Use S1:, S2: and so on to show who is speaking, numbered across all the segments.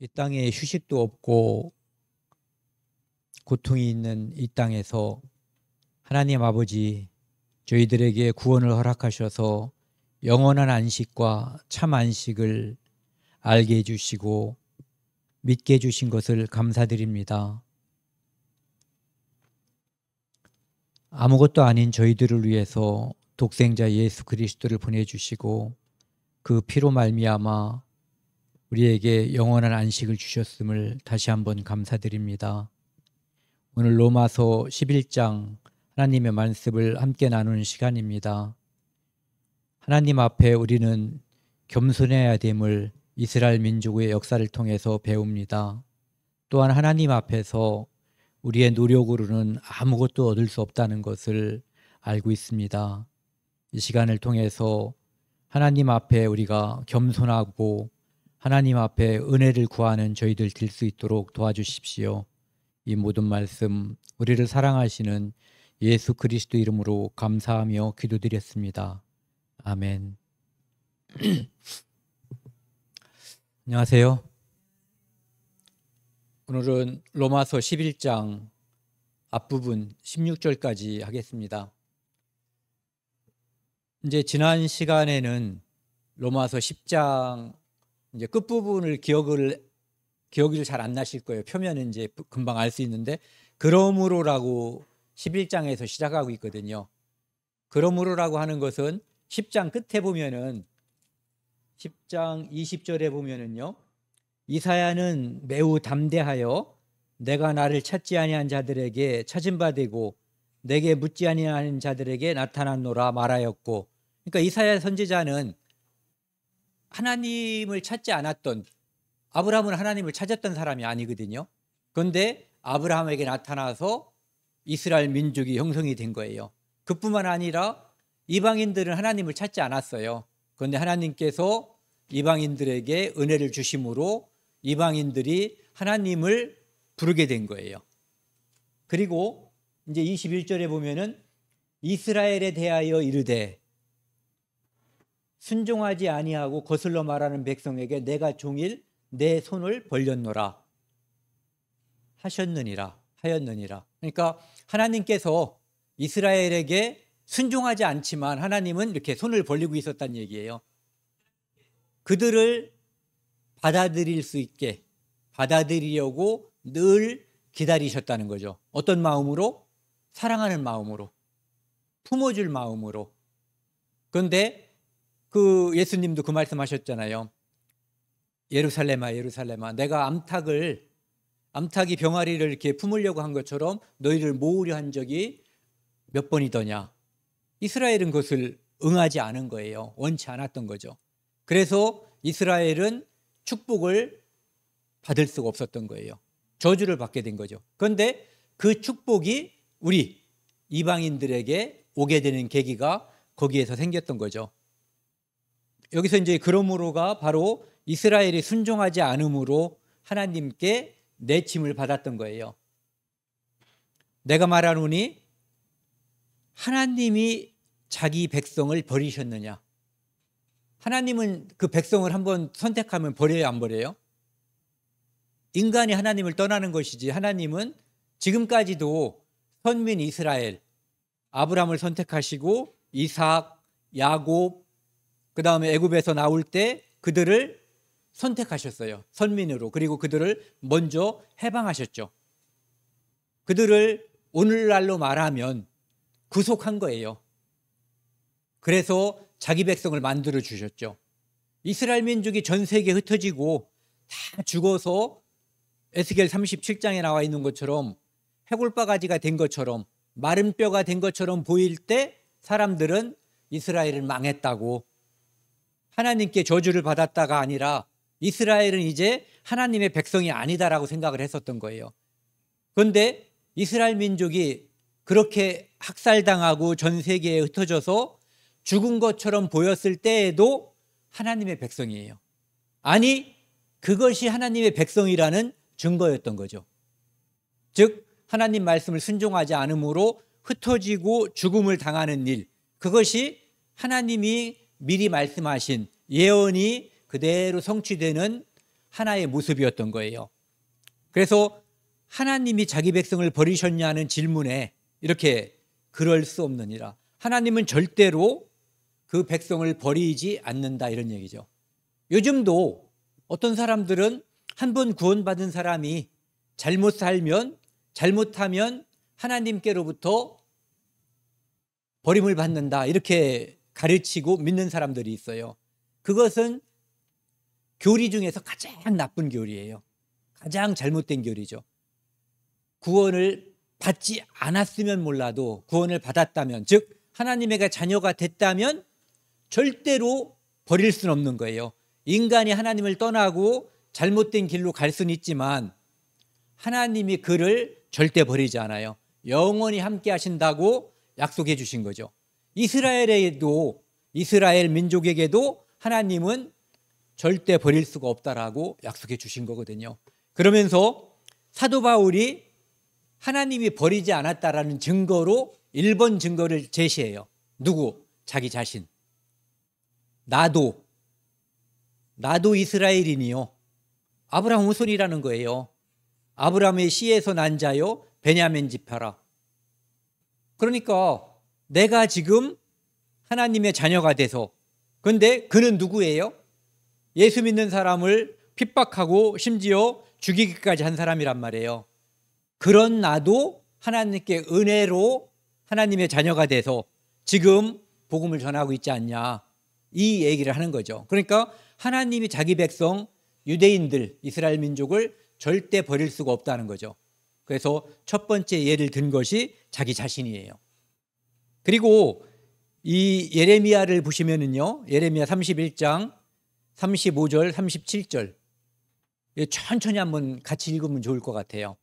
S1: 이 땅에 휴식도 없고 고통이 있는 이 땅에서 하나님 아버지 저희들에게 구원을 허락하셔서 영원한 안식과 참 안식을 알게 해주시고 믿게 해주신 것을 감사드립니다. 아무것도 아닌 저희들을 위해서 독생자 예수 그리스도를 보내주시고 그 피로 말미암아 우리에게 영원한 안식을 주셨음을 다시 한번 감사드립니다. 오늘 로마서 11장 하나님의 말씀을 함께 나누는 시간입니다. 하나님 앞에 우리는 겸손해야 됨을 이스라엘 민족의 역사를 통해서 배웁니다. 또한 하나님 앞에서 우리의 노력으로는 아무것도 얻을 수 없다는 것을 알고 있습니다. 이 시간을 통해서 하나님 앞에 우리가 겸손하고 하나님 앞에 은혜를 구하는 저희들 될 수 있도록 도와주십시오. 이 모든 말씀 우리를 사랑하시는 예수 그리스도 이름으로 감사하며 기도드렸습니다. 아멘. 안녕하세요. 오늘은 로마서 11장 앞부분 16절까지 하겠습니다. 이제 지난 시간에는 로마서 10장 이제 끝부분을 기억이 잘 안 나실 거예요. 표면은 이제 금방 알 수 있는데 그러므로라고 11장에서 시작하고 있거든요. 그러므로라고 하는 것은 10장 끝에 보면은 10장 20절에 보면은요. 이사야는 매우 담대하여 내가 나를 찾지 아니한 자들에게 찾은 바 되고 내게 묻지 아니한 자들에게 나타났노라 말하였고, 그러니까 이사야 선지자는 하나님을 찾지 않았던, 아브라함은 하나님을 찾았던 사람이 아니거든요. 그런데 아브라함에게 나타나서 이스라엘 민족이 형성이 된 거예요. 그뿐만 아니라 이방인들은 하나님을 찾지 않았어요. 그런데 하나님께서 이방인들에게 은혜를 주심으로 이방인들이 하나님을 부르게 된 거예요. 그리고 이제 21절에 보면은 이스라엘에 대하여 이르되 순종하지 아니하고 거슬러 말하는 백성에게 내가 종일 내 손을 벌렸노라 하였느니라. 그러니까 하나님께서 이스라엘에게 순종하지 않지만 하나님은 이렇게 손을 벌리고 있었다는 얘기예요. 그들을 받아들일 수 있게 받아들이려고 늘 기다리셨다는 거죠. 어떤 마음으로? 사랑하는 마음으로, 품어줄 마음으로. 그런데 그 예수님도 그 말씀하셨잖아요. 예루살렘아 예루살렘아 내가 암탉이 병아리를 이렇게 품으려고 한 것처럼 너희를 모으려 한 적이 몇 번이더냐. 이스라엘은 그것을 응하지 않은 거예요. 원치 않았던 거죠. 그래서 이스라엘은 축복을 받을 수가 없었던 거예요. 저주를 받게 된 거죠. 그런데 그 축복이 우리 이방인들에게 오게 되는 계기가 거기에서 생겼던 거죠. 여기서 이제 그러므로가 바로 이스라엘이 순종하지 않음으로 하나님께 내침을 받았던 거예요. 내가 말하노니 하나님이 자기 백성을 버리셨느냐. 하나님은 그 백성을 한번 선택하면 버려요, 안 버려요? 인간이 하나님을 떠나는 것이지 하나님은 지금까지도 선민 이스라엘, 아브라함을 선택하시고 이삭, 야곱, 그 다음에 애굽에서 나올 때 그들을 선택하셨어요. 선민으로. 그리고 그들을 먼저 해방하셨죠. 그들을 오늘날로 말하면 구속한 거예요. 그래서 자기 백성을 만들어 주셨죠. 이스라엘 민족이 전 세계에 흩어지고 다 죽어서 에스겔 37장에 나와 있는 것처럼 해골바가지가 된 것처럼 마른 뼈가 된 것처럼 보일 때 사람들은 이스라엘은 망했다고, 하나님께 저주를 받았다가 아니라 이스라엘은 이제 하나님의 백성이 아니다라고 생각을 했었던 거예요. 그런데 이스라엘 민족이 그렇게 학살당하고 전 세계에 흩어져서 죽은 것처럼 보였을 때에도 하나님의 백성이에요. 아니, 그것이 하나님의 백성이라는 증거였던 거죠. 즉 하나님 말씀을 순종하지 않음으로 흩어지고 죽음을 당하는 일, 그것이 하나님이 미리 말씀하신 예언이 그대로 성취되는 하나의 모습이었던 거예요. 그래서 하나님이 자기 백성을 버리셨냐는 질문에 이렇게 그럴 수 없느니라. 하나님은 절대로 그 백성을 버리지 않는다 이런 얘기죠. 요즘도 어떤 사람들은 한 번 구원받은 사람이 잘못하면 하나님께로부터 버림을 받는다 이렇게 가르치고 믿는 사람들이 있어요. 그것은 교리 중에서 가장 나쁜 교리예요. 가장 잘못된 교리죠. 구원을 받지 않았으면 몰라도 구원을 받았다면, 즉 하나님의 자녀가 됐다면 절대로 버릴 수는 없는 거예요. 인간이 하나님을 떠나고 잘못된 길로 갈 수는 있지만 하나님이 그를 절대 버리지 않아요. 영원히 함께 하신다고 약속해 주신 거죠. 이스라엘 민족에게도 하나님은 절대 버릴 수가 없다라고 약속해 주신 거거든요. 그러면서 사도 바울이 하나님이 버리지 않았다라는 증거로 1번 증거를 제시해요. 누구? 자기 자신. 나도 이스라엘인이요. 아브라함 후손이라는 거예요. 아브라함의 씨에서 난 자요 베냐민 지파라. 그러니까 내가 지금 하나님의 자녀가 돼서, 그런데 그는 누구예요? 예수 믿는 사람을 핍박하고 심지어 죽이기까지 한 사람이란 말이에요. 그런 나도 하나님께 은혜로 하나님의 자녀가 돼서 지금 복음을 전하고 있지 않냐, 이 얘기를 하는 거죠. 그러니까 하나님이 자기 백성 유대인들, 이스라엘 민족을 절대 버릴 수가 없다는 거죠. 그래서 첫 번째 예를 든 것이 자기 자신이에요. 그리고 이 예레미야를 보시면은요, 예레미야 31장 35절 37절 천천히 한번 같이 읽으면 좋을 것 같아요.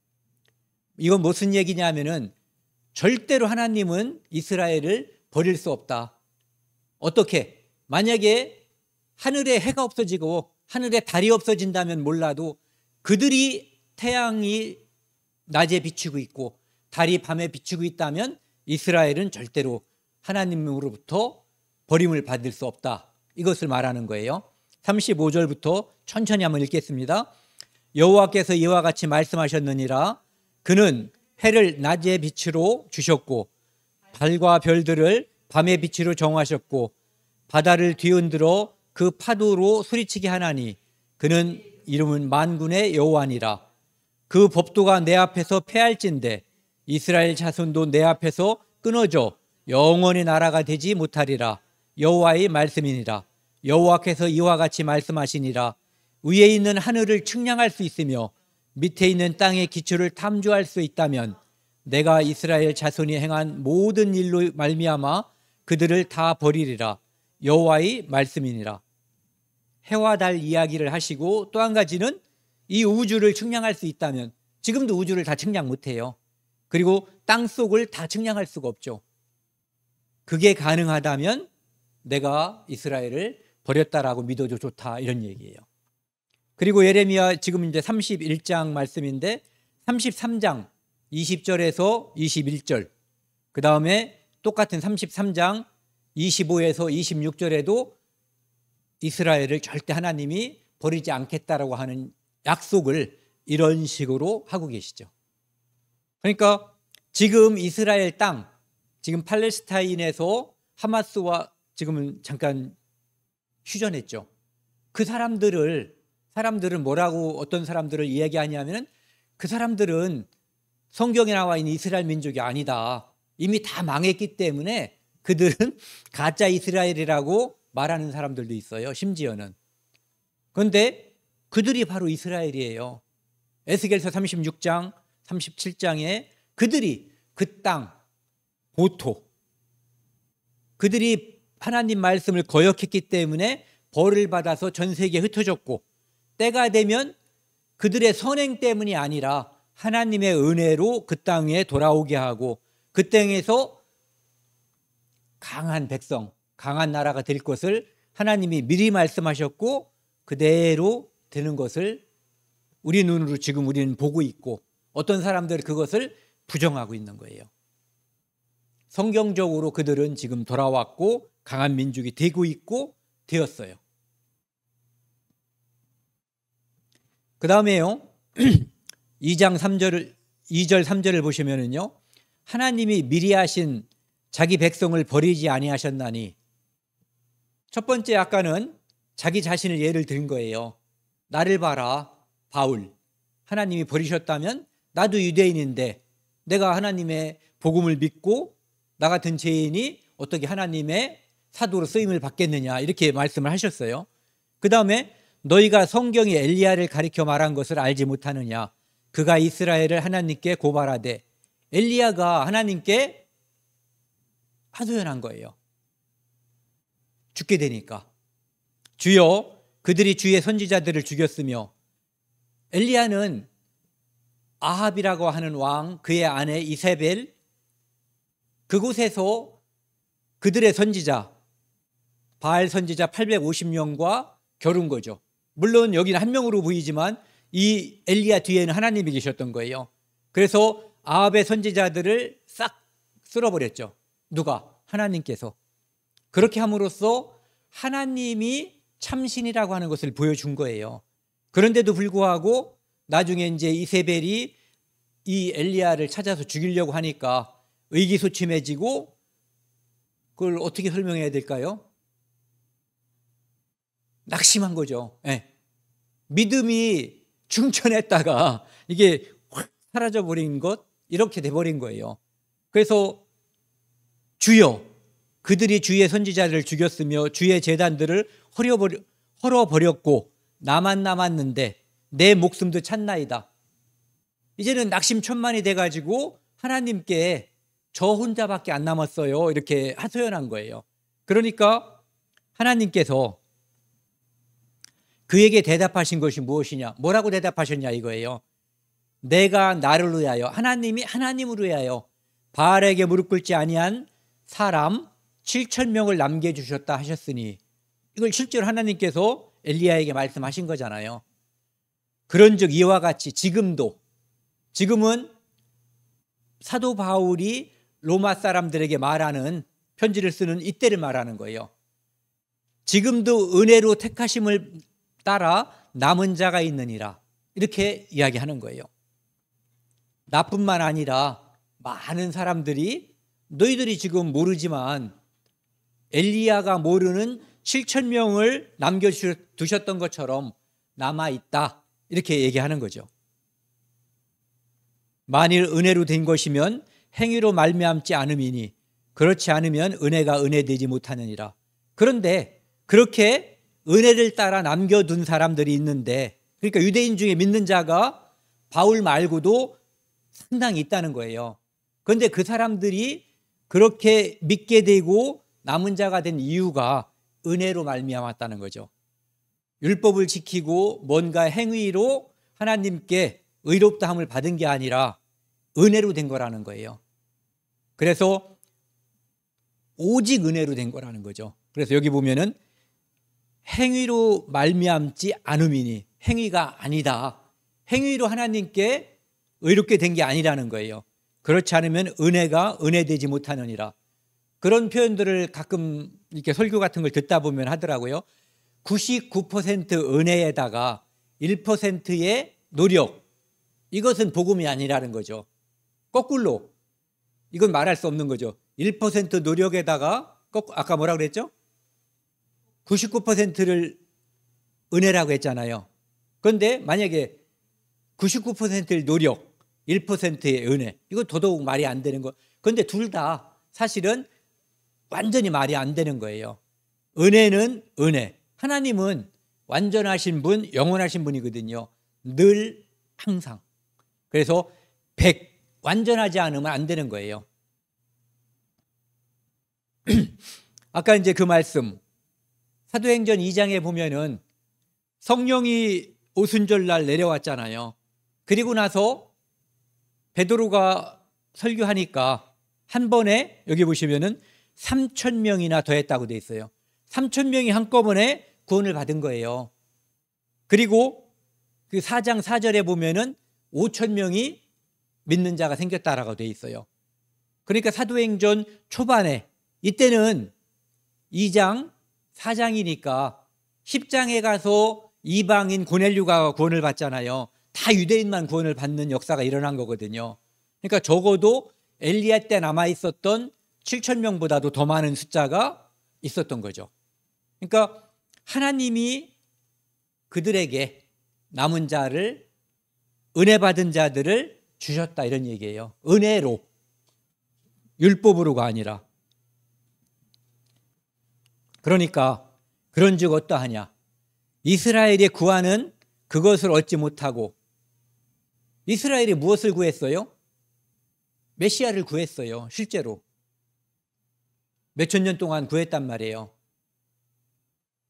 S1: 이건 무슨 얘기냐면은 절대로 하나님은 이스라엘을 버릴 수 없다. 어떻게? 만약에 하늘에 해가 없어지고 하늘에 달이 없어진다면 몰라도 그들이 태양이 낮에 비추고 있고 달이 밤에 비추고 있다면 이스라엘은 절대로 하나님으로부터 버림을 받을 수 없다. 이것을 말하는 거예요. 35절부터 천천히 한번 읽겠습니다. 여호와께서 이와 같이 말씀하셨느니라. 그는 해를 낮의 빛으로 주셨고 달과 별들을 밤의 빛으로 정하셨고 바다를 뒤흔들어 그 파도로 소리치게 하나니 그는 이름은 만군의 여호와니라. 그 법도가 내 앞에서 패할진대 이스라엘 자손도 내 앞에서 끊어져 영원히 나라가 되지 못하리라. 여호와의 말씀이니라. 여호와께서 이와 같이 말씀하시니라. 위에 있는 하늘을 측량할 수 있으며 밑에 있는 땅의 기초를 탐주할 수 있다면 내가 이스라엘 자손이 행한 모든 일로 말미암아 그들을 다 버리리라. 여호와의 말씀이니라. 해와 달 이야기를 하시고 또 한 가지는 이 우주를 측량할 수 있다면, 지금도 우주를 다 측량 못해요. 그리고 땅 속을 다 측량할 수가 없죠. 그게 가능하다면 내가 이스라엘을 버렸다라고 믿어도 좋다, 이런 얘기예요. 그리고 예레미야 지금 이제 31장 말씀인데 33장 20절에서 21절, 그 다음에 똑같은 33장 25에서 26절에도 이스라엘을 절대 하나님이 버리지 않겠다라고 하는 약속을 이런 식으로 하고 계시죠. 그러니까 지금 이스라엘 땅, 지금 팔레스타인에서 하마스와 지금은 잠깐 휴전했죠. 그 사람들은 뭐라고 어떤 사람들을 이야기하냐면 그 사람들은 성경에 나와 있는 이스라엘 민족이 아니다. 이미 다 망했기 때문에 그들은 가짜 이스라엘이라고 말하는 사람들도 있어요. 심지어는. 그런데 그들이 바로 이스라엘이에요. 에스겔서 36장 37장에 그들이 그 땅 고토, 그들이 하나님 말씀을 거역했기 때문에 벌을 받아서 전 세계에 흩어졌고, 때가 되면 그들의 선행 때문이 아니라 하나님의 은혜로 그 땅에 돌아오게 하고 그 땅에서 강한 백성, 강한 나라가 될 것을 하나님이 미리 말씀하셨고 그대로 되는 것을 우리 눈으로 지금 우리는 보고 있고, 어떤 사람들은 그것을 부정하고 있는 거예요. 성경적으로 그들은 지금 돌아왔고 강한 민족이 되고 있고 되었어요. 그 다음에요. 2장 3절, 2절 3절을 보시면은요. 하나님이 미리 하신 자기 백성을 버리지 아니하셨나니. 첫 번째 아까는 자기 자신을 예를 든 거예요. 나를 봐라, 바울. 하나님이 버리셨다면 나도 유대인인데 내가 하나님의 복음을 믿고 나 같은 죄인이 어떻게 하나님의 사도로 쓰임을 받겠느냐, 이렇게 말씀을 하셨어요. 그 다음에 너희가 성경이 엘리야를 가리켜 말한 것을 알지 못하느냐. 그가 이스라엘을 하나님께 고발하되. 엘리야가 하나님께 하소연한 거예요. 죽게 되니까. 주여, 그들이 주의 선지자들을 죽였으며. 엘리야는 아합이라고 하는 왕, 그의 아내 이세벨, 그곳에서 그들의 선지자, 바알 선지자 850명과 겨룬 거죠. 물론 여기는 한 명으로 보이지만 이 엘리야 뒤에는 하나님이 계셨던 거예요. 그래서 아합의 선지자들을 싹 쓸어버렸죠. 누가? 하나님께서. 그렇게 함으로써 하나님이 참신이라고 하는 것을 보여준 거예요. 그런데도 불구하고 나중에 이제 이세벨이 이 엘리야를 찾아서 죽이려고 하니까 의기소침해지고, 그걸 어떻게 설명해야 될까요? 낙심한 거죠. 네. 믿음이 충천했다가 이게 확 사라져버린 것, 이렇게 돼버린 거예요. 그래서 주여, 그들이 주의 선지자를 죽였으며 주의 제단들을 헐어버렸고 나만 남았는데 내 목숨도 찼나이다. 이제는 낙심천만이 돼가지고 하나님께 저 혼자밖에 안 남았어요, 이렇게 하소연한 거예요. 그러니까 하나님께서 그에게 대답하신 것이 무엇이냐, 뭐라고 대답하셨냐 이거예요. 내가 나를 위하여, 하나님이 하나님을 위하여 바알에게 무릎 꿇지 아니한 사람 7,000명을 남겨주셨다 하셨으니, 이걸 실제로 하나님께서 엘리야에게 말씀하신 거잖아요. 그런즉 이와 같이 지금은 사도 바울이 로마 사람들에게 말하는, 편지를 쓰는 이때를 말하는 거예요. 지금도 은혜로 택하심을 따라 남은 자가 있느니라, 이렇게 이야기하는 거예요. 나뿐만 아니라 많은 사람들이, 너희들이 지금 모르지만 엘리야가 모르는 7,000명을 남겨두셨던 것처럼 남아있다, 이렇게 얘기하는 거죠. 만일 은혜로 된 것이면 행위로 말미암지 않음이니 그렇지 않으면 은혜가 은혜되지 못하느니라. 그런데 그렇게 은혜를 따라 남겨둔 사람들이 있는데, 그러니까 유대인 중에 믿는 자가 바울 말고도 상당히 있다는 거예요. 그런데 그 사람들이 그렇게 믿게 되고 남은 자가 된 이유가 은혜로 말미암았다는 거죠. 율법을 지키고 뭔가 행위로 하나님께 의롭다함을 받은 게 아니라 은혜로 된 거라는 거예요. 그래서 오직 은혜로 된 거라는 거죠. 그래서 여기 보면은 행위로 말미암지 않음이니, 행위가 아니다. 행위로 하나님께 의롭게 된 게 아니라는 거예요. 그렇지 않으면 은혜가 은혜되지 못하느니라. 그런 표현들을 가끔 이렇게 설교 같은 걸 듣다 보면 하더라고요. 99% 은혜에다가 1%의 노력, 이것은 복음이 아니라는 거죠. 거꾸로, 이건 말할 수 없는 거죠. 1% 노력에다가 아까 뭐라고 그랬죠? 99%를 은혜라고 했잖아요. 그런데 만약에 99%의 노력, 1%의 은혜, 이거 더더욱 말이 안 되는 거. 그런데 둘 다 사실은 완전히 말이 안 되는 거예요. 은혜는 은혜. 하나님은 완전하신 분, 영원하신 분이거든요. 늘, 항상. 그래서 100, 완전하지 않으면 안 되는 거예요. 아까 이제 그 말씀, 사도행전 2장에 보면은 성령이 오순절날 내려왔잖아요. 그리고 나서 베드로가 설교하니까 한 번에 여기 보시면은 3,000명이나 더했다고 돼 있어요. 3,000명이 한꺼번에 구원을 받은 거예요. 그리고 그 4장 4절에 보면은 5,000명이 믿는 자가 생겼다라고 돼 있어요. 그러니까 사도행전 초반에, 이때는 2장, 4장이니까 10장에 가서 이방인 고넬류가 구원을 받잖아요. 다 유대인만 구원을 받는 역사가 일어난 거거든요. 그러니까 적어도 엘리야 때 남아 있었던 7천 명보다도 더 많은 숫자가 있었던 거죠. 그러니까 하나님이 그들에게 남은 자를, 은혜 받은 자들을 주셨다, 이런 얘기예요. 은혜로, 율법으로가 아니라. 그러니까 그런즉 어떠하냐? 이스라엘의 구하는 그것을 얻지 못하고, 이스라엘이 무엇을 구했어요? 메시아를 구했어요. 실제로 몇천 년 동안 구했단 말이에요.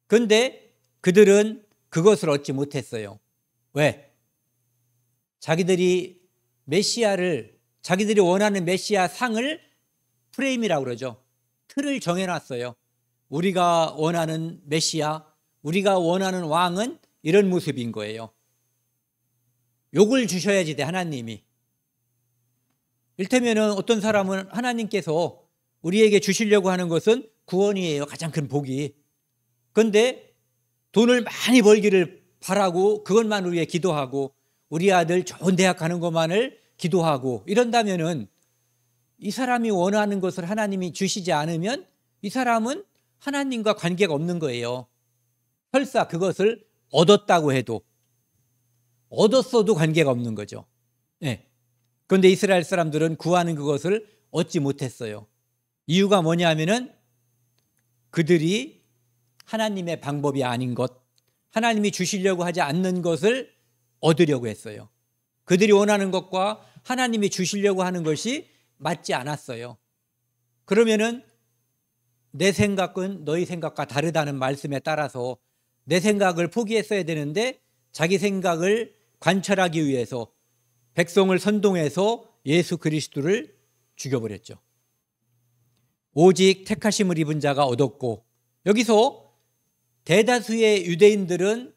S1: 그런데 그들은 그것을 얻지 못했어요. 왜? 자기들이 원하는 메시아 상을 프레임이라고 그러죠. 틀을 정해놨어요. 우리가 원하는 메시아, 우리가 원하는 왕은 이런 모습인 거예요. 욕을 주셔야지 돼, 하나님이. 일테면은 어떤 사람은 하나님께서 우리에게 주시려고 하는 것은 구원이에요. 가장 큰 복이. 그런데 돈을 많이 벌기를 바라고 그것만 위해 기도하고, 우리 아들 좋은 대학 가는 것만을 기도하고 이런다면은, 이 사람이 원하는 것을 하나님이 주시지 않으면 이 사람은 하나님과 관계가 없는 거예요. 설사 그것을 얻었다고 해도, 얻었어도 관계가 없는 거죠. 네. 그런데 이스라엘 사람들은 구하는 그것을 얻지 못했어요. 이유가 뭐냐면은 그들이 하나님의 방법이 아닌 것, 하나님이 주시려고 하지 않는 것을 얻으려고 했어요. 그들이 원하는 것과 하나님이 주시려고 하는 것이 맞지 않았어요. 그러면은 내 생각은 너희 생각과 다르다는 말씀에 따라서 내 생각을 포기했어야 되는데, 자기 생각을 관철하기 위해서 백성을 선동해서 예수 그리스도를 죽여버렸죠. 오직 택하심을 입은 자가 얻었고, 여기서 대다수의 유대인들은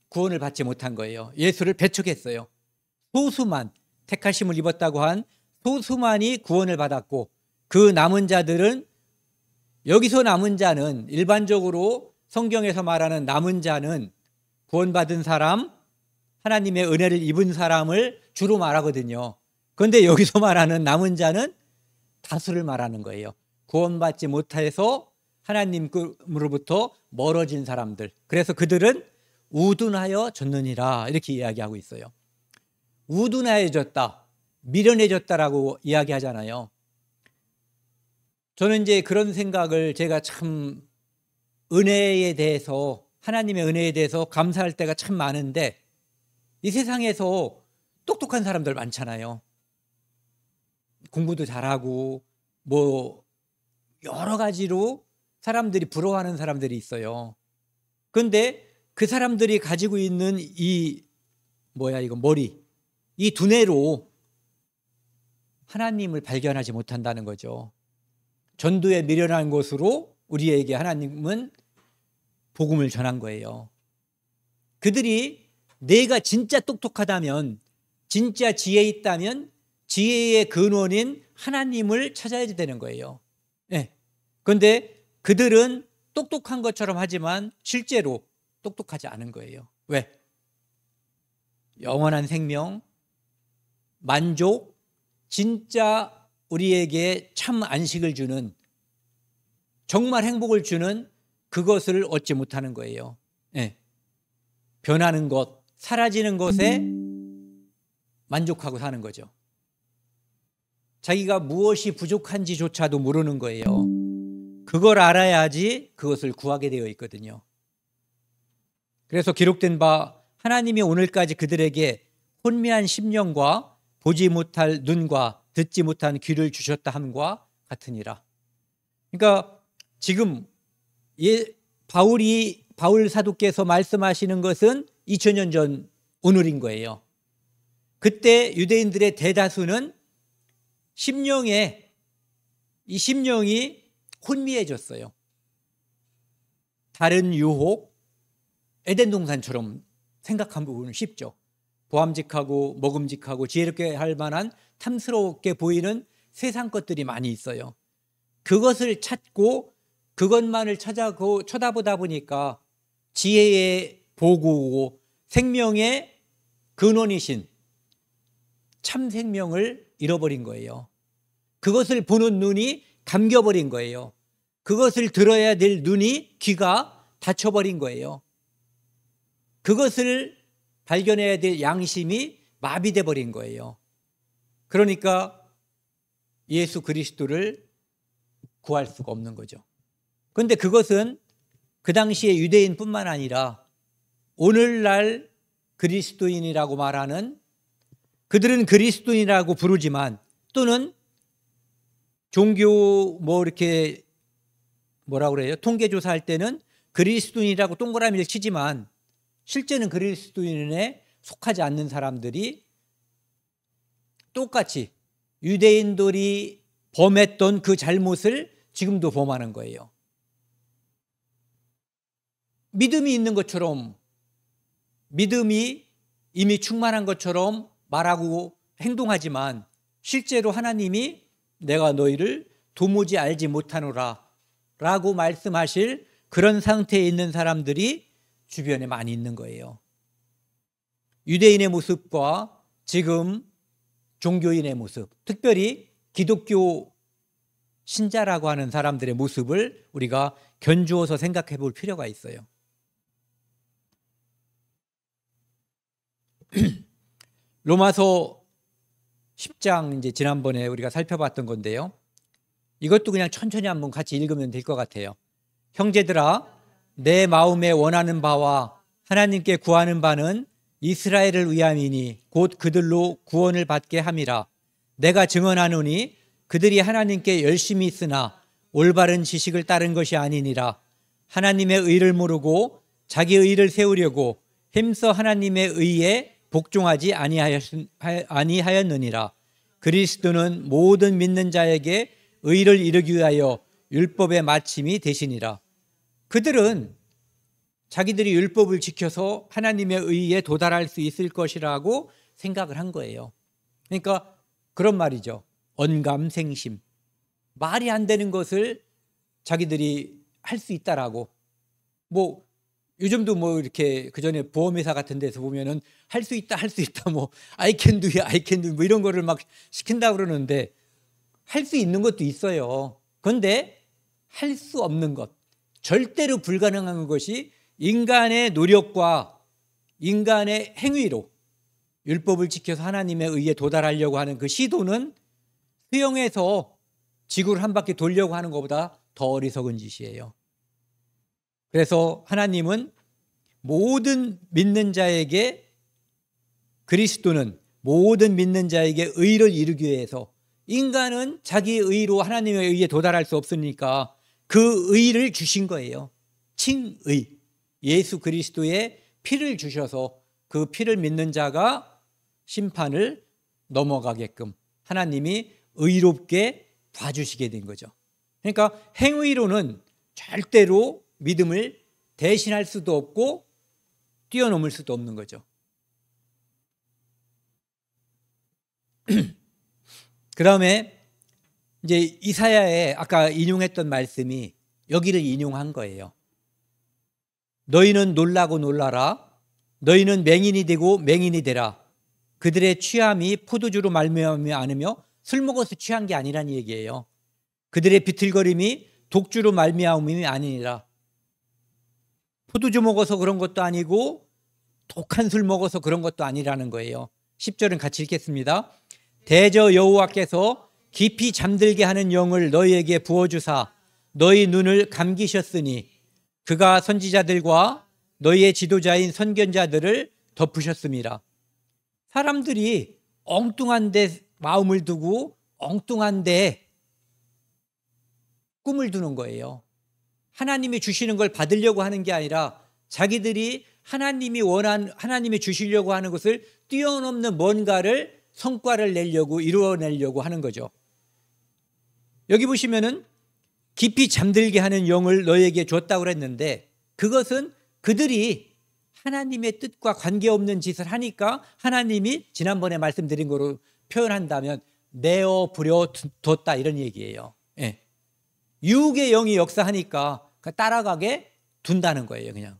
S1: 구원을 받지 못한 거예요. 예수를 배척했어요. 소수만, 택하심을 입었다고 한 소수만이 구원을 받았고, 그 남은 자들은, 여기서 남은 자는 일반적으로 성경에서 말하는 남은 자는 구원받은 사람, 하나님의 은혜를 입은 사람을 주로 말하거든요. 그런데 여기서 말하는 남은 자는 다수를 말하는 거예요. 구원받지 못해서 하나님으로부터 멀어진 사람들. 그래서 그들은 우둔하여 졌느니라, 이렇게 이야기하고 있어요. 우둔하여졌다, 미련해졌다라고 이야기하잖아요. 저는 이제 그런 생각을, 제가 참 은혜에 대해서, 하나님의 은혜에 대해서 감사할 때가 참 많은데, 이 세상에서 똑똑한 사람들 많잖아요. 공부도 잘하고 뭐 여러 가지로 사람들이 부러워하는 사람들이 있어요. 그런데 그 사람들이 가지고 있는 이 머리, 이 두뇌로 하나님을 발견하지 못한다는 거죠. 전도에 미련한 것으로 우리에게 하나님은 복음을 전한 거예요. 그들이 내가 진짜 똑똑하다면, 진짜 지혜 있다면 지혜의 근원인 하나님을 찾아야 되는 거예요. 네. 그런데 그들은 똑똑한 것처럼 하지만 실제로 똑똑하지 않은 거예요. 왜? 영원한 생명, 만족, 진짜 우리에게 참 안식을 주는, 정말 행복을 주는 그것을 얻지 못하는 거예요. 네. 변하는 것, 사라지는 것에 만족하고 사는 거죠. 자기가 무엇이 부족한지조차도 모르는 거예요. 그걸 알아야지 그것을 구하게 되어 있거든요. 그래서 기록된 바, 하나님이 오늘까지 그들에게 혼미한 심령과 보지 못할 눈과 듣지 못한 귀를 주셨다 함과 같으니라. 그러니까 지금 바울 사도께서 말씀하시는 것은 2000년 전 오늘인 거예요. 그때 유대인들의 대다수는 이 심령이 혼미해졌어요. 다른 유혹, 에덴 동산처럼 생각한 부분은 쉽죠. 보암직하고 먹음직하고 지혜롭게 할 만한 탐스럽게 보이는 세상 것들이 많이 있어요. 그것을 찾고 그것만을 쳐다보다 보니까 지혜의 보고고 생명의 근원이신 참 생명을 잃어버린 거예요. 그것을 보는 눈이 감겨버린 거예요. 그것을 들어야 될 눈이 귀가 닫혀버린 거예요. 그것을 발견해야 될 양심이 마비돼 버린 거예요. 그러니까 예수 그리스도를 구할 수가 없는 거죠. 그런데 그것은 그 당시에 유대인뿐만 아니라 오늘날 그리스도인이라고 말하는, 그들은 그리스도인이라고 부르지만 또는 종교 이렇게 뭐라고 그래요? 통계조사할 때는 그리스도인이라고 동그라미를 치지만 실제는 그리스도인에 속하지 않는 사람들이 똑같이 유대인들이 범했던 그 잘못을 지금도 범하는 거예요. 믿음이 있는 것처럼, 믿음이 이미 충만한 것처럼 말하고 행동하지만 실제로 하나님이 내가 너희를 도무지 알지 못하노라 라고 말씀하실 그런 상태에 있는 사람들이 주변에 많이 있는 거예요. 유대인의 모습과 지금 종교인의 모습, 특별히 기독교 신자라고 하는 사람들의 모습을 우리가 견주어서 생각해 볼 필요가 있어요. 로마서 10장 이제 지난번에 우리가 살펴봤던 건데요. 이것도 그냥 천천히 한번 같이 읽으면 될 것 같아요. 형제들아, 내 마음에 원하는 바와 하나님께 구하는 바는 이스라엘을 위함이니 곧 그들로 구원을 받게 함이라. 내가 증언하노니 그들이 하나님께 열심히 있으나 올바른 지식을 따른 것이 아니니라. 하나님의 의를 모르고 자기 의를 세우려고 힘써 하나님의 의에 복종하지 아니하였느니라. 그리스도는 모든 믿는 자에게 의를 이루기 위하여 율법의 마침이 되시니라. 그들은 자기들이 율법을 지켜서 하나님의 의에 도달할 수 있을 것이라고 생각을 한 거예요. 그러니까 그런 말이죠. 언감생심. 말이 안 되는 것을 자기들이 할 수 있다라고. 요즘도 이렇게 그전에 보험회사 같은 데서 보면은 할 수 있다 I can do 이런 거를 막 시킨다고 그러는데 할 수 있는 것도 있어요. 그런데 할 수 없는 것, 절대로 불가능한 것이 인간의 노력과 인간의 행위로 율법을 지켜서 하나님의 의에 도달하려고 하는 그 시도는 수영해서 지구를 한 바퀴 돌려고 하는 것보다 더 어리석은 짓이에요. 그래서 하나님은 모든 믿는 자에게, 그리스도는 모든 믿는 자에게 의를 이루기 위해서, 인간은 자기 의로 하나님의 의에 도달할 수 없으니까 그 의를 주신 거예요. 칭의. 예수 그리스도의 피를 주셔서 그 피를 믿는 자가 심판을 넘어가게끔 하나님이 의롭게 봐주시게 된 거죠. 그러니까 행위로는 절대로 믿음을 대신할 수도 없고 뛰어넘을 수도 없는 거죠. 그 다음에 이제 이사야에 아까 인용했던 말씀이 여기를 인용한 거예요. 너희는 놀라고 놀라라. 너희는 맹인이 되고 맹인이 되라. 그들의 취함이 포도주로 말미암지 않으며 술 먹어서 취한 게 아니란 얘기예요. 그들의 비틀거림이 독주로 말미암음이 아니니라. 포도주 먹어서 그런 것도 아니고 독한 술 먹어서 그런 것도 아니라는 거예요. 10절은 같이 읽겠습니다. 대저 여호와께서 깊이 잠들게 하는 영을 너희에게 부어주사 너희 눈을 감기셨으니 그가 선지자들과 너희의 지도자인 선견자들을 덮으셨습니다. 사람들이 엉뚱한 데 마음을 두고 엉뚱한 데 꿈을 두는 거예요. 하나님이 주시는 걸 받으려고 하는 게 아니라 자기들이 하나님이 주시려고 하는 것을 뛰어넘는 뭔가를 성과를 내려고 이루어내려고 하는 거죠. 여기 보시면은 깊이 잠들게 하는 영을 너희에게 줬다고 그랬는데 그것은 그들이 하나님의 뜻과 관계없는 짓을 하니까 하나님이 지난번에 말씀드린 거로 표현한다면 내어 부려뒀다 이런 얘기예요. 예. 유혹의 영이 역사하니까 따라가게 둔다는 거예요. 그냥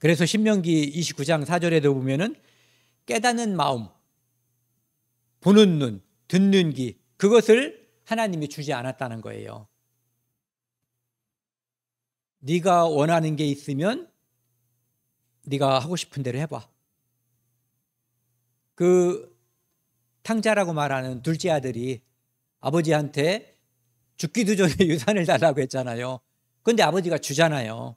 S1: 그래서 신명기 29장 4절에도 보면은 깨닫는 마음, 보는 눈, 듣는 귀, 그것을 하나님이 주지 않았다는 거예요. 네가 원하는 게 있으면 네가 하고 싶은 대로 해봐. 그 탕자라고 말하는 둘째 아들이 아버지한테 죽기도 전에 유산을 달라고 했잖아요. 그런데 아버지가 주잖아요.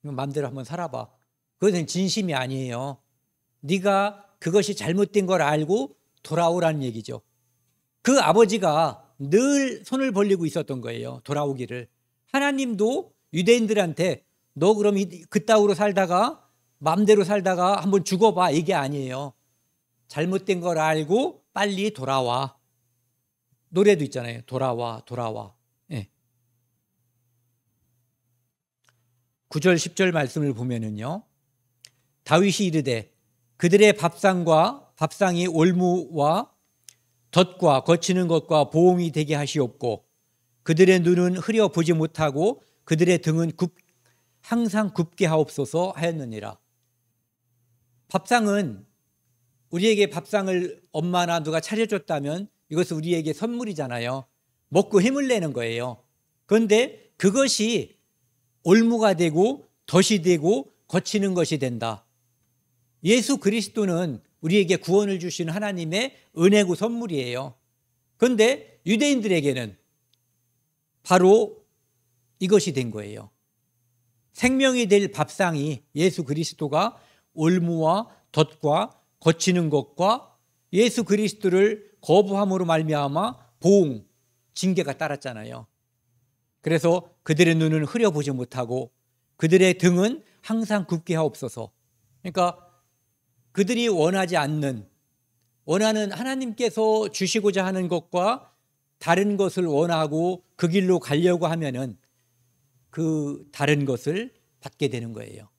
S1: 마음대로 한번 살아봐. 그것은 진심이 아니에요. 네가 그것이 잘못된 걸 알고 돌아오라는 얘기죠. 그 아버지가 늘 손을 벌리고 있었던 거예요. 돌아오기를. 하나님도 유대인들한테 너 그럼 그따위로 살다가 마음대로 살다가 한번 죽어봐, 이게 아니에요. 잘못된 걸 알고 빨리 돌아와. 노래도 있잖아요. 돌아와, 돌아와. 예. 9절 10절 말씀을 보면은요, 다윗이 이르되 그들의 밥상이 올무와 덫과 거치는 것과 보응이 되게 하시옵고 그들의 눈은 흐려 보지 못하고 그들의 등은 항상 굽게 하옵소서 하였느니라. 밥상은, 우리에게 밥상을 엄마나 누가 차려줬다면 이것은 우리에게 선물이잖아요. 먹고 힘을 내는 거예요. 그런데 그것이 올무가 되고 덫이 되고 거치는 것이 된다. 예수 그리스도는 우리에게 구원을 주신 하나님의 은혜고 선물이에요. 그런데 유대인들에게는 바로 이것이 된 거예요. 생명이 될 밥상이 예수 그리스도가 올무와 덫과 거치는 것과 예수 그리스도를 거부함으로 말미암아 보응, 징계가 따랐잖아요. 그래서 그들의 눈은 흐려보지 못하고 그들의 등은 항상 굽게 하옵소서. 그러니까 그들이 원하는 하나님께서 주시고자 하는 것과 다른 것을 원하고 그 길로 가려고 하면은 그 다른 것을 받게 되는 거예요.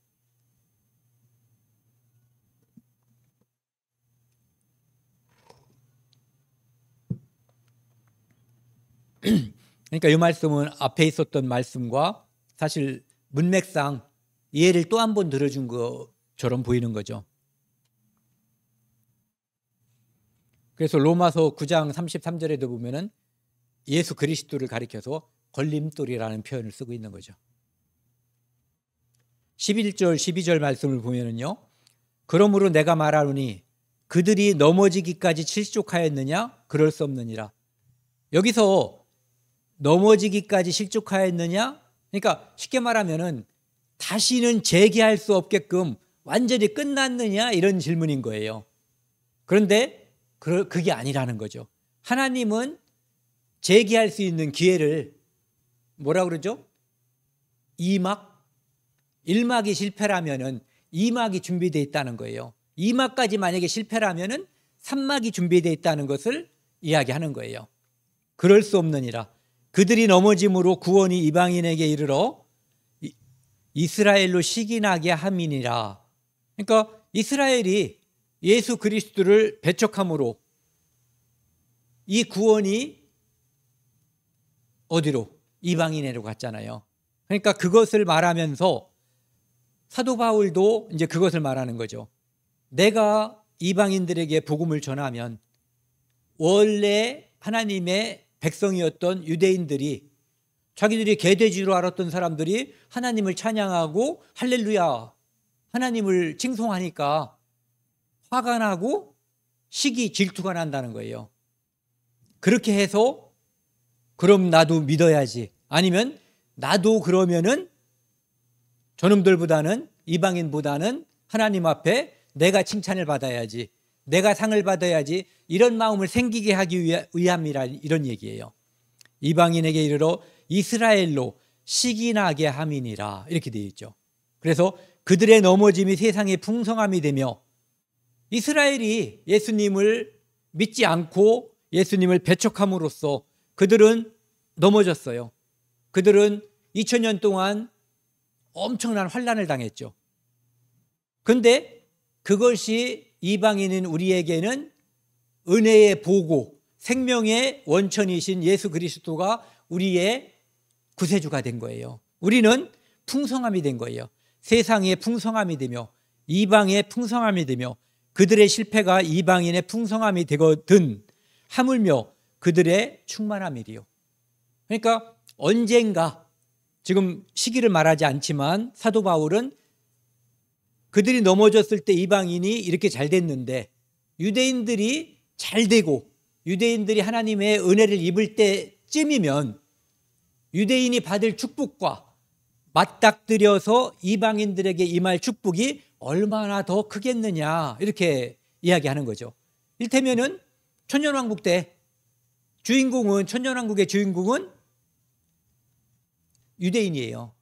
S1: 그러니까 이 말씀은 앞에 있었던 말씀과 사실 문맥상 이해를 또 한 번 들어준 것처럼 보이는 거죠. 그래서 로마서 9장 33절에도 보면은 예수 그리스도를 가리켜서 걸림돌이라는 표현을 쓰고 있는 거죠. 11절 12절 말씀을 보면은요, 그러므로 내가 말하노니 그들이 넘어지기까지 실족하였느냐? 그럴 수 없느니라. 여기서 넘어지기까지 실족하였느냐? 그러니까 쉽게 말하면은 다시는 재기할 수 없게끔 완전히 끝났느냐? 이런 질문인 거예요. 그런데 그게 아니라는 거죠. 하나님은 재기할 수 있는 기회를 뭐라 그러죠? 1막이 실패라면은 2막이 준비되어 있다는 거예요. 2막까지 만약에 실패라면은 3막이 준비되어 있다는 것을 이야기하는 거예요. 그럴 수 없느니라. 그들이 넘어짐으로 구원이 이방인에게 이르러 이스라엘로 시기나게 함이니라. 그러니까 이스라엘이 예수 그리스도를 배척함으로 이 구원이 어디로? 이방인에로 갔잖아요. 그러니까 그것을 말하면서 사도 바울도 이제 그것을 말하는 거죠. 내가 이방인들에게 복음을 전하면 원래 하나님의 백성이었던 유대인들이, 자기들이 개돼지로 알았던 사람들이 하나님을 찬양하고 할렐루야 하나님을 칭송하니까 화가 나고 시기 질투가 난다는 거예요. 그렇게 해서 그럼 나도 믿어야지, 아니면 나도 그러면은 저놈들보다는, 이방인보다는 하나님 앞에 내가 칭찬을 받아야지, 내가 상을 받아야지, 이런 마음을 생기게 하기 위함이라, 이런 얘기예요. 이방인에게 이르러 이스라엘로 시기나게 함이니라, 이렇게 되어 있죠. 그래서 그들의 넘어짐이 세상의 풍성함이 되며, 이스라엘이 예수님을 믿지 않고 예수님을 배척함으로써 그들은 넘어졌어요. 그들은 2000년 동안 엄청난 환난을 당했죠. 그런데 그것이 이방인인 우리에게는 은혜의 보고, 생명의 원천이신 예수 그리스도가 우리의 구세주가 된 거예요. 우리는 풍성함이 된 거예요. 세상의 풍성함이 되며 이방의 풍성함이 되며 그들의 실패가 이방인의 풍성함이 되거든 하물며 그들의 충만함이리요. 그러니까 언젠가, 지금 시기를 말하지 않지만 사도 바울은 그들이 넘어졌을 때 이방인이 이렇게 잘 됐는데 유대인들이 잘 되고 유대인들이 하나님의 은혜를 입을 때쯤이면 유대인이 받을 축복과 맞닥뜨려서 이방인들에게 임할 축복이 얼마나 더 크겠느냐, 이렇게 이야기하는 거죠. 이를테면은 천년왕국 때 천년왕국의 주인공은 유대인이에요.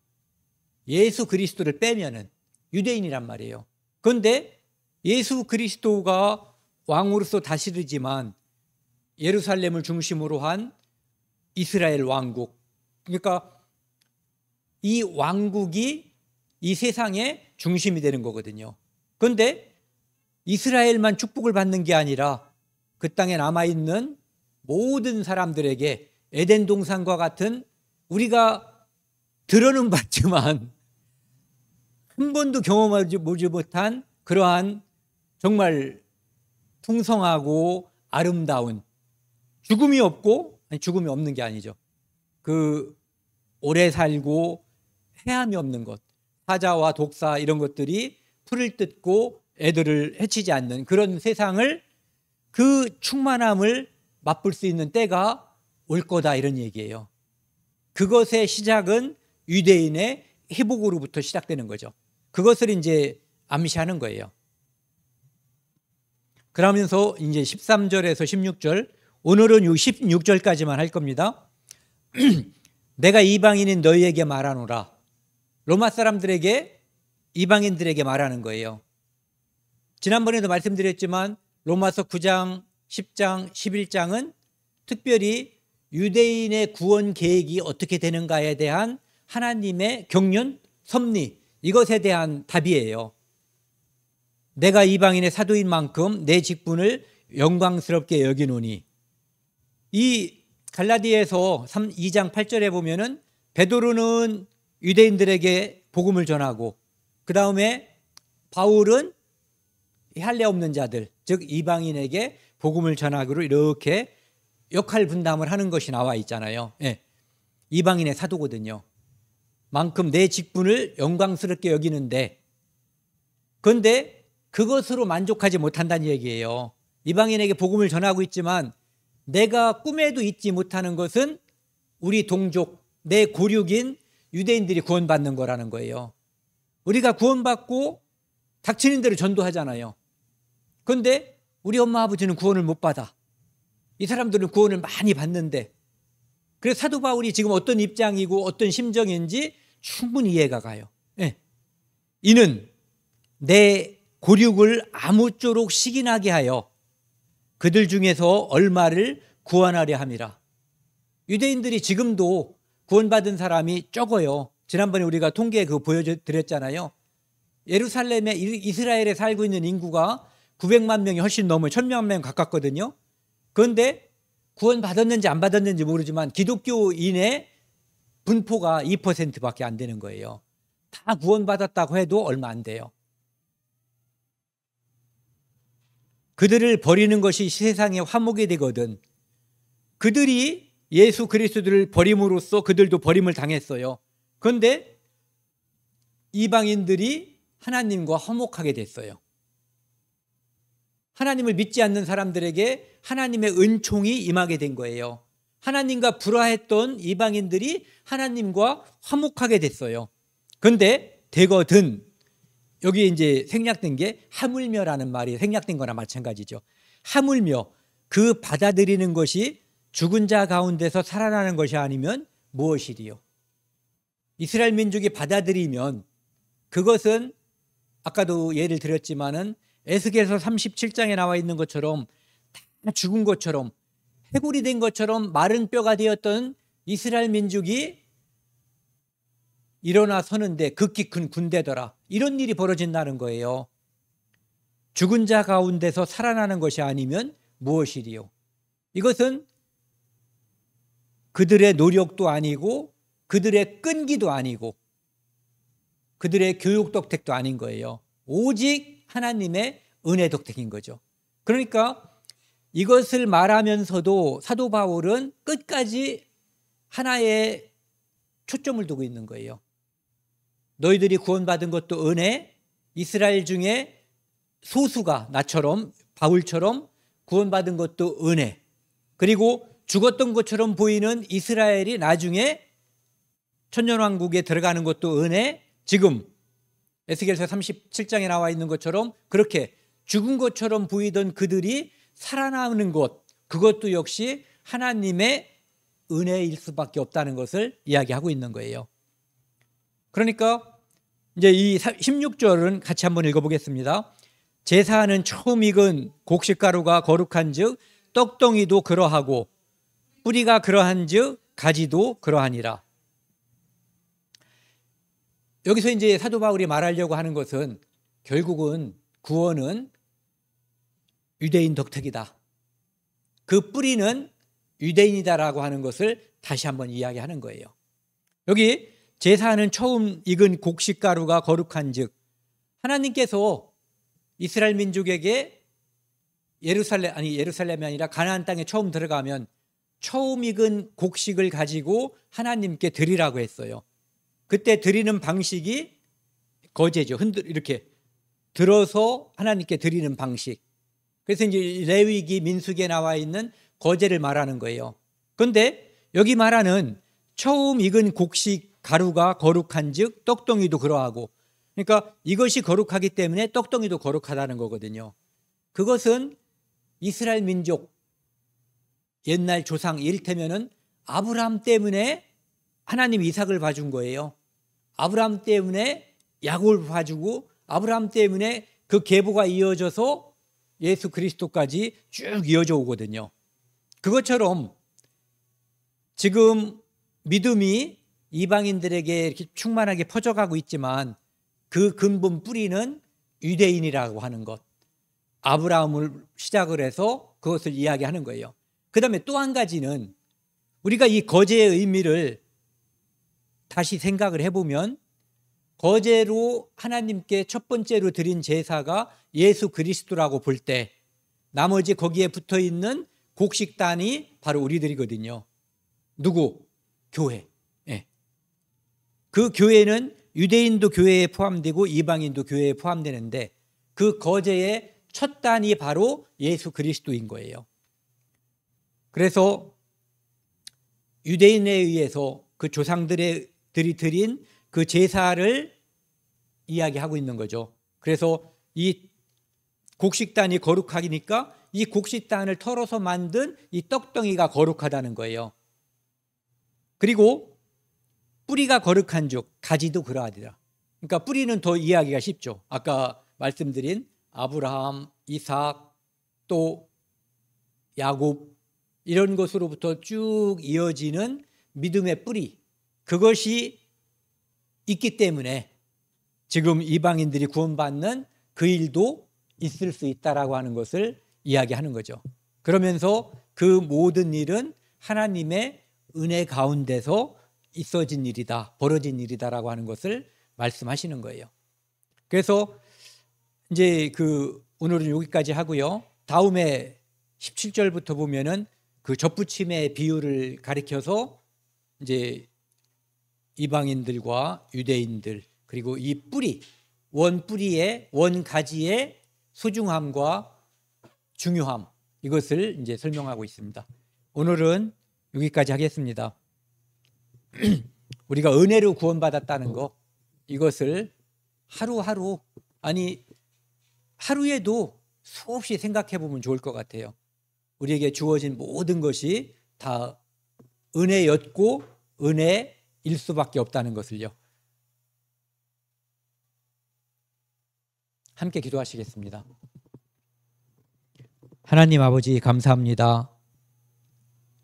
S1: 예수 그리스도를 빼면은 유대인이란 말이에요. 그런데 예수 그리스도가 왕으로서 다스리지만 예루살렘을 중심으로 한 이스라엘 왕국, 그러니까 이 왕국이 이 세상의 중심이 되는 거거든요. 그런데 이스라엘만 축복을 받는 게 아니라 그 땅에 남아있는 모든 사람들에게 에덴 동산과 같은, 우리가 들어는 봤지만 한 번도 경험하지 못한 그러한 정말 풍성하고 아름다운, 죽음이 없고, 아니 죽음이 없는 게 아니죠, 그 오래 살고 해함이 없는 것, 사자와 독사 이런 것들이 풀을 뜯고 애들을 해치지 않는 그런 세상을, 그 충만함을 맛볼 수 있는 때가 올 거다, 이런 얘기예요. 그것의 시작은 유대인의 회복으로부터 시작되는 거죠. 그것을 이제 암시하는 거예요. 그러면서 이제 13절에서 16절, 오늘은 16절까지만 할 겁니다. 내가 이방인인 너희에게 말하노라. 로마 사람들에게, 이방인들에게 말하는 거예요. 지난번에도 말씀드렸지만 로마서 9장, 10장, 11장은 특별히 유대인의 구원 계획이 어떻게 되는가에 대한 하나님의 경륜, 섭리, 이것에 대한 답이에요. 내가 이방인의 사도인 만큼 내 직분을 영광스럽게 여기노니. 이 갈라디아서 2장 8절에 보면은 베드로는 유대인들에게 복음을 전하고, 그 다음에 바울은 할례 없는 자들, 즉 이방인에게 복음을 전하기로 이렇게 역할 분담을 하는 것이 나와 있잖아요. 예. 이방인의 사도거든요. 만큼 내 직분을 영광스럽게 여기는데, 그런데 그것으로 만족하지 못한다는 얘기예요. 이방인에게 복음을 전하고 있지만 내가 꿈에도 잊지 못하는 것은 우리 동족, 내 고륙인 유대인들이 구원받는 거라는 거예요. 우리가 구원받고 닥치는 대로 전도하잖아요. 그런데 우리 엄마 아버지는 구원을 못 받아. 이 사람들은 구원을 많이 받는데, 그래서 사도 바울이 지금 어떤 입장이고 어떤 심정인지 충분히 이해가 가요. 네. 이는 내 고륙을 아무쪼록 시기나게 하여 그들 중에서 얼마를 구원하려 함이라. 유대인들이 지금도 구원받은 사람이 적어요. 지난번에 우리가 통계 그거 보여드렸잖아요. 예루살렘에, 이스라엘에 살고 있는 인구가 900만 명이 훨씬 넘어요. 1000만 명 가깝거든요. 그런데 구원받았는지 안 받았는지 모르지만 기독교인의 분포가 2%밖에 안 되는 거예요. 다 구원받았다고 해도 얼마 안 돼요. 그들을 버리는 것이 세상의 화목이 되거든. 그들이 예수 그리스도를 버림으로써 그들도 버림을 당했어요. 그런데 이방인들이 하나님과 화목하게 됐어요. 하나님을 믿지 않는 사람들에게 하나님의 은총이 임하게 된 거예요. 하나님과 불화했던 이방인들이 하나님과 화목하게 됐어요. 그런데 되거든, 여기 이제 생략된 게 하물며라는 말이 생략된 거나 마찬가지죠. 하물며, 그 받아들이는 것이 죽은 자 가운데서 살아나는 것이 아니면 무엇이리요? 이스라엘 민족이 받아들이면 그것은 아까도 예를 들었지만은 에스겔서 37장에 나와 있는 것처럼 다 죽은 것처럼, 해골이 된 것처럼 마른 뼈가 되었던 이스라엘 민족이 일어나 서는데 극히 큰 군대더라, 이런 일이 벌어진다는 거예요. 죽은 자 가운데서 살아나는 것이 아니면 무엇이리요? 이것은 그들의 노력도 아니고 그들의 끈기도 아니고 그들의 교육 덕택도 아닌 거예요. 오직 하나님의 은혜 덕택인 거죠. 그러니까 이것을 말하면서도 사도 바울은 끝까지 하나의 초점을 두고 있는 거예요. 너희들이 구원받은 것도 은혜, 이스라엘 중에 소수가 나처럼 바울처럼 구원받은 것도 은혜, 그리고 죽었던 것처럼 보이는 이스라엘이 나중에 천년왕국에 들어가는 것도 은혜, 지금 에스겔서 37장에 나와 있는 것처럼 그렇게 죽은 것처럼 보이던 그들이 살아남는 것, 그것도 역시 하나님의 은혜일 수밖에 없다는 것을 이야기하고 있는 거예요. 그러니까 이제 이 16절은 같이 한번 읽어보겠습니다. 제사하는 처음 익은 곡식가루가 거룩한즉 떡덩이도 그러하고 뿌리가 그러한즉 가지도 그러하니라. 여기서 이제 사도 바울이 말하려고 하는 것은 결국은 구원은 유대인 덕택이다. 그 뿌리는 유대인이다라고 하는 것을 다시 한번 이야기하는 거예요. 여기 제사하는 처음 익은 곡식가루가 거룩한즉, 하나님께서 이스라엘 민족에게 예루살렘이 아니라 가나안 땅에 처음 들어가면 처음 익은 곡식을 가지고 하나님께 드리라고 했어요. 그때 드리는 방식이 거제죠. 이렇게 들어서 하나님께 드리는 방식. 그래서 이제 레위기 민수기에 나와 있는 거제를 말하는 거예요. 그런데 여기 말하는 처음 익은 곡식 가루가 거룩한즉 떡덩이도 그러하고, 그러니까 이것이 거룩하기 때문에 떡덩이도 거룩하다는 거거든요. 그것은 이스라엘 민족 옛날 조상, 이를테면은 아브라함 때문에 하나님이 이삭을 봐준 거예요. 아브라함 때문에 야곱을 봐주고, 아브라함 때문에 그 계보가 이어져서 예수 그리스도까지 쭉 이어져 오거든요. 그것처럼 지금 믿음이 이방인들에게 이렇게 충만하게 퍼져가고 있지만 그 근본 뿌리는 유대인이라고 하는 것, 아브라함을 시작을 해서 그것을 이야기하는 거예요. 그 다음에 또 한 가지는 우리가 이 거제의 의미를 다시 생각을 해보면, 거제로 하나님께 첫 번째로 드린 제사가 예수 그리스도라고 볼 때 나머지 거기에 붙어있는 곡식단이 바로 우리들이거든요. 누구? 교회. 예. 그 교회는 유대인도 교회에 포함되고 이방인도 교회에 포함되는데 그 거제의 첫 단이 바로 예수 그리스도인 거예요. 그래서 유대인에 의해서 그 조상들이 드린 그 제사를 이야기하고 있는 거죠. 그래서 이 곡식단이 거룩하니까 이 곡식단을 털어서 만든 이 떡덩이가 거룩하다는 거예요. 그리고 뿌리가 거룩한즉 가지도 그러하리라. 그러니까 뿌리는 더 이해하기가 쉽죠. 아까 말씀드린 아브라함, 이삭, 또 야곱, 이런 것으로부터 쭉 이어지는 믿음의 뿌리, 그것이 있기 때문에 지금 이방인들이 구원받는 그 일도 있을 수 있다라고 하는 것을 이야기하는 거죠. 그러면서 그 모든 일은 하나님의 은혜 가운데서 있어진 일이다, 벌어진 일이다라고 하는 것을 말씀하시는 거예요. 그래서 이제 오늘은 여기까지 하고요. 다음에 17절부터 보면은 그 젖붙임의 비유를 가리켜서 이제 이방인들과 유대인들, 그리고 이 뿌리, 원뿌리의 원가지의 소중함과 중요함, 이것을 이제 설명하고 있습니다. 오늘은 여기까지 하겠습니다. 우리가 은혜로 구원받았다는 거, 이것을 하루하루, 하루에도 수없이 생각해 보면 좋을 것 같아요. 우리에게 주어진 모든 것이 다 은혜였고 은혜일 수밖에 없다는 것을요. 함께 기도하시겠습니다. 하나님 아버지, 감사합니다.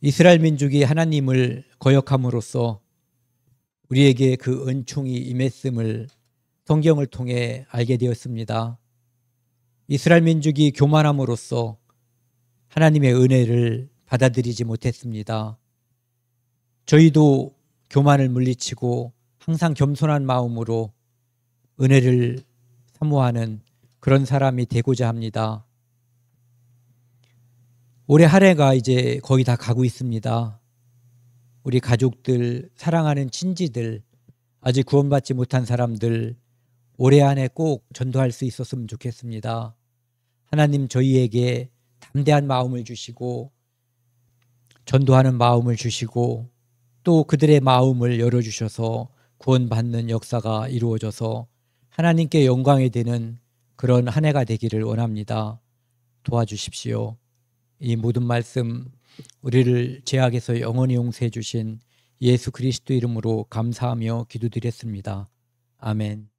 S1: 이스라엘 민족이 하나님을 거역함으로써 우리에게 그 은총이 임했음을 성경을 통해 알게 되었습니다. 이스라엘 민족이 교만함으로써 하나님의 은혜를 받아들이지 못했습니다. 저희도 교만을 물리치고 항상 겸손한 마음으로 은혜를 사모하는 그런 사람이 되고자 합니다. 올해 한 해가 이제 거의 다 가고 있습니다. 우리 가족들, 사랑하는 친지들, 아직 구원받지 못한 사람들 올해 안에 꼭 전도할 수 있었으면 좋겠습니다. 하나님 저희에게 담대한 마음을 주시고 전도하는 마음을 주시고 또 그들의 마음을 열어주셔서 구원받는 역사가 이루어져서 하나님께 영광이 되는 그런 한 해가 되기를 원합니다. 도와주십시오. 이 모든 말씀 우리를 죄악에서 영원히 용서해 주신 예수 그리스도 이름으로 감사하며 기도드렸습니다. 아멘.